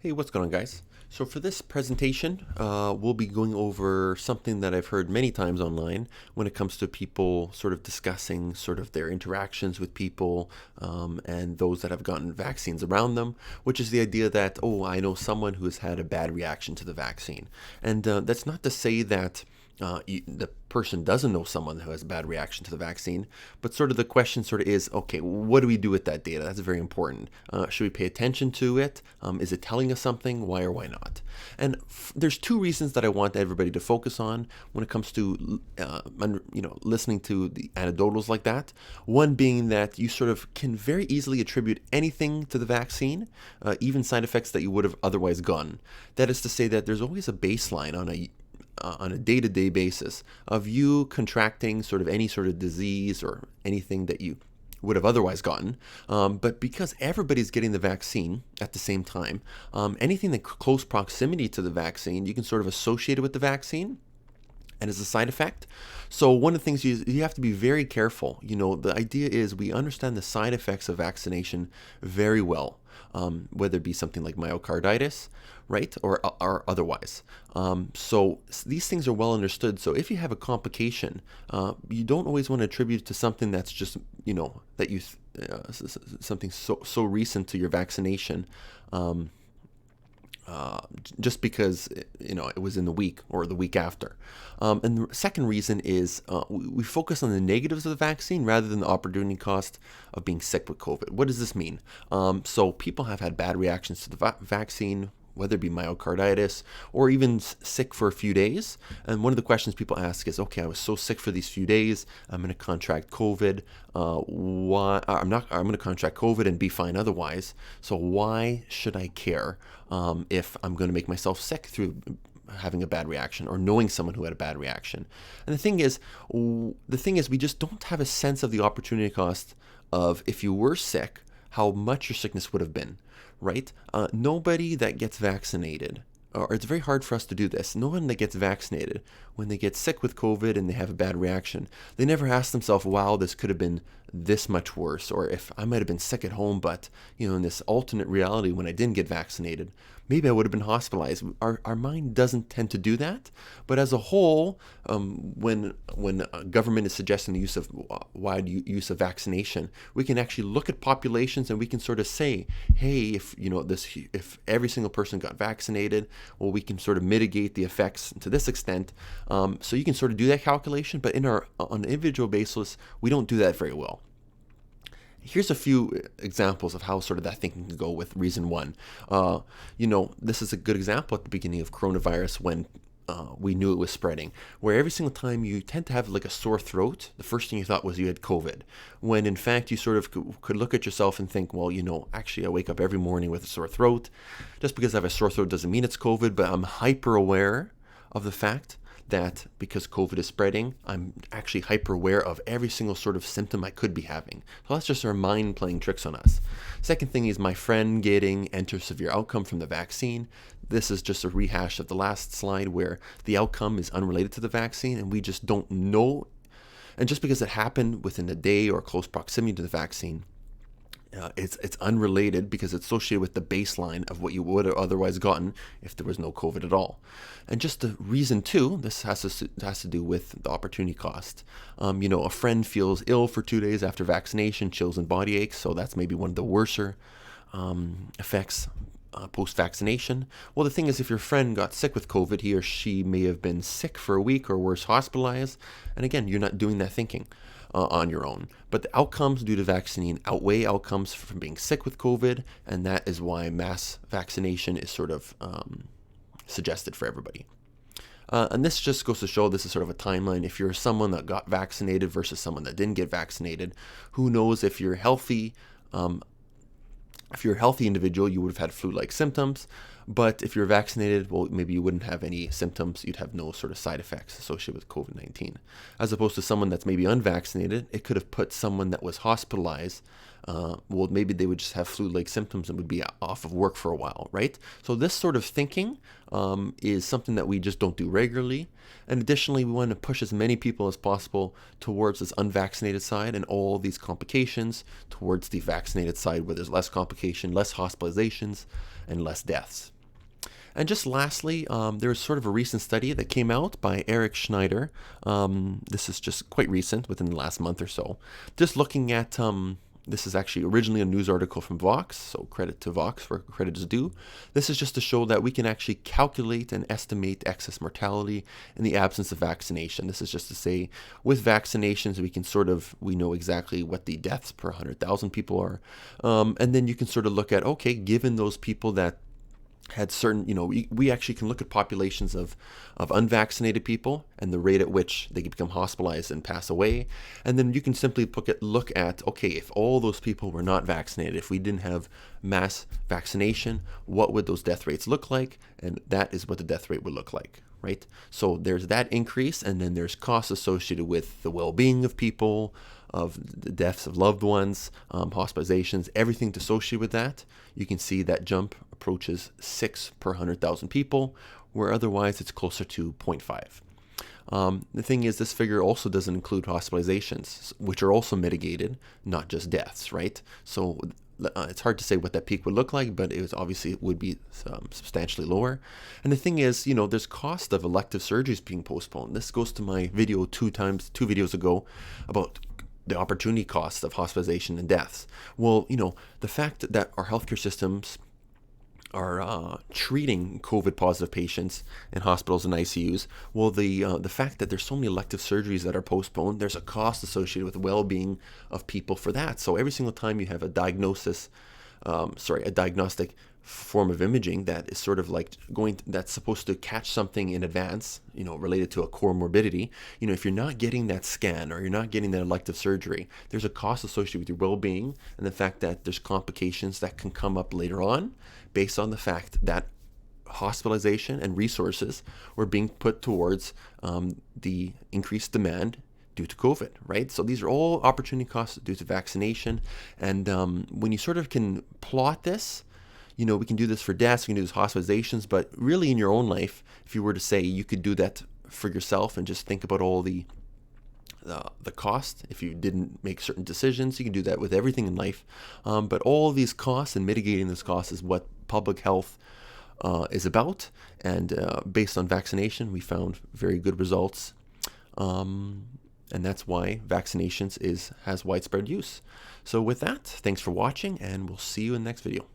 Hey, what's going on, guys? So for this presentation, we'll be going over something that I've heard many times online when it comes to people sort of discussing sort of their interactions with people and those that have gotten vaccines around them, which is the idea that, oh, I know someone who has had a bad reaction to the vaccine. And that's not to say that the person doesn't know someone who has a bad reaction to the vaccine, but sort of the question sort of is, okay, what do we do with that data? That's very important. Should we pay attention to it? Is it telling us something? Why or why not? And there's two reasons that I want everybody to focus on when it comes to, listening to the anecdotals like that. One being that you sort of can very easily attribute anything to the vaccine, even side effects that you would have otherwise gotten. That is to say that there's always a baseline on a day-to-day basis of you contracting sort of any sort of disease or anything that you would have otherwise gotten. But because everybody's getting the vaccine at the same time, anything that close proximity to the vaccine, you can sort of associate it with the vaccine and as a side effect. So one of the things you have to be very careful. The idea is we understand the side effects of vaccination very well, whether it be something like myocarditis, right, or otherwise. So these things are well understood. So if you have a complication, you don't always want to attribute it to something that's just, that you, something so recent to your vaccination. Just because it was in the week or the week after. And the second reason is we focus on the negatives of the vaccine rather than the opportunity cost of being sick with COVID. What does this mean? So people have had bad reactions to the vaccine, whether it be myocarditis or even sick for a few days. And one of the questions people ask is, okay, I was so sick for these few days, I'm going to contract COVID. Why? I'm going to contract COVID and be fine otherwise. So why should I care if I'm going to make myself sick through having a bad reaction or knowing someone who had a bad reaction? And the thing is, we just don't have a sense of the opportunity cost of if you were sick, how much your sickness would have been. Right? Nobody that gets vaccinated, or it's very hard for us to do this, no one that gets vaccinated, when they get sick with COVID and they have a bad reaction, they never ask themselves, wow, this could have been this much worse, or if I might have been sick at home, but, in this alternate reality when I didn't get vaccinated, maybe I would have been hospitalized. Our mind doesn't tend to do that, but as a whole, when a government is suggesting the use of wide use of vaccination, we can actually look at populations and we can sort of say, hey, if every single person got vaccinated, well, we can sort of mitigate the effects to this extent. So you can sort of do that calculation, but on an individual basis, we don't do that very well. Here's a few examples of how sort of that thinking can go with reason one. This is a good example at the beginning of coronavirus when we knew it was spreading, where every single time you tend to have like a sore throat, the first thing you thought was you had COVID, when in fact you sort of could look at yourself and think, well, actually I wake up every morning with a sore throat. Just because I have a sore throat doesn't mean it's COVID, but I'm hyper aware of the fact that because COVID is spreading, I'm actually hyper aware of every single sort of symptom I could be having. So that's just our mind playing tricks on us. Second thing is my friend getting enter severe outcome from the vaccine. This is just a rehash of the last slide where the outcome is unrelated to the vaccine and we just don't know. And just because it happened within a day or close proximity to the vaccine, it's unrelated because it's associated with the baseline of what you would have otherwise gotten if there was no COVID at all. And just the reason too, this has to do with the opportunity cost. A friend feels ill for 2 days after vaccination, chills and body aches, so that's maybe one of the worser effects post-vaccination. Well, the thing is, if your friend got sick with COVID, he or she may have been sick for a week or worse, hospitalized. And again, you're not doing that thinking on your own. But the outcomes due to vaccine outweigh outcomes from being sick with COVID, and that is why mass vaccination is sort of suggested for everybody. And this just goes to show this is sort of a timeline. If you're someone that got vaccinated versus someone that didn't get vaccinated, who knows if you're healthy. If you're a healthy individual, you would have had flu-like symptoms, but if you're vaccinated, well, maybe you wouldn't have any symptoms. You'd have no sort of side effects associated with COVID-19. As opposed to someone that's maybe unvaccinated, it could have put someone that was hospitalized well, maybe they would just have flu-like symptoms and would be off of work for a while, right? So this sort of thinking is something that we just don't do regularly. And additionally, we want to push as many people as possible towards this unvaccinated side and all these complications towards the vaccinated side, where there's less complication, less hospitalizations, and less deaths. And just lastly, there was sort of a recent study that came out by Eric Schneider. This is just quite recent, within the last month or so. Just looking at, this is actually originally a news article from Vox, so credit to Vox where credit is due. This is just to show that we can actually calculate and estimate excess mortality in the absence of vaccination. This is just to say, with vaccinations, we know exactly what the deaths per 100,000 people are. And then you can sort of look at, okay, given those people that had certain, we actually can look at populations of unvaccinated people and the rate at which they become hospitalized and pass away. And then you can simply look at, okay, if all those people were not vaccinated, if we didn't have mass vaccination, what would those death rates look like? And that is what the death rate would look like, right? So there's that increase, and then there's costs associated with the well-being of people, of the deaths of loved ones, hospitalizations, everything associated with that. You can see that jump approaches 6 per 100,000 people, where otherwise it's closer to 0.5. The thing is, this figure also doesn't include hospitalizations, which are also mitigated, not just deaths, right? So it's hard to say what that peak would look like, but it would be substantially lower. And the thing is, there's cost of elective surgeries being postponed. This goes to my video two videos ago about the opportunity cost of hospitalization and deaths. Well, the fact that our healthcare systems are treating COVID positive patients in hospitals and ICUs, well, the fact that there's so many elective surgeries that are postponed, there's a cost associated with the well-being of people for that. So every single time you have a diagnostic form of imaging that is sort of like that's supposed to catch something in advance, related to a comorbidity. If you're not getting that scan or you're not getting that elective surgery, there's a cost associated with your well-being and the fact that there's complications that can come up later on based on the fact that hospitalization and resources were being put towards the increased demand due to COVID, right? So these are all opportunity costs due to vaccination. And when you sort of can plot this, we can do this for deaths, we can do this hospitalizations, but really in your own life, if you were to say you could do that for yourself and just think about all the cost, if you didn't make certain decisions, you can do that with everything in life. But all these costs and mitigating those costs is what public health is about. And based on vaccination, we found very good results. And that's why vaccinations has widespread use. So with that, thanks for watching, and we'll see you in the next video.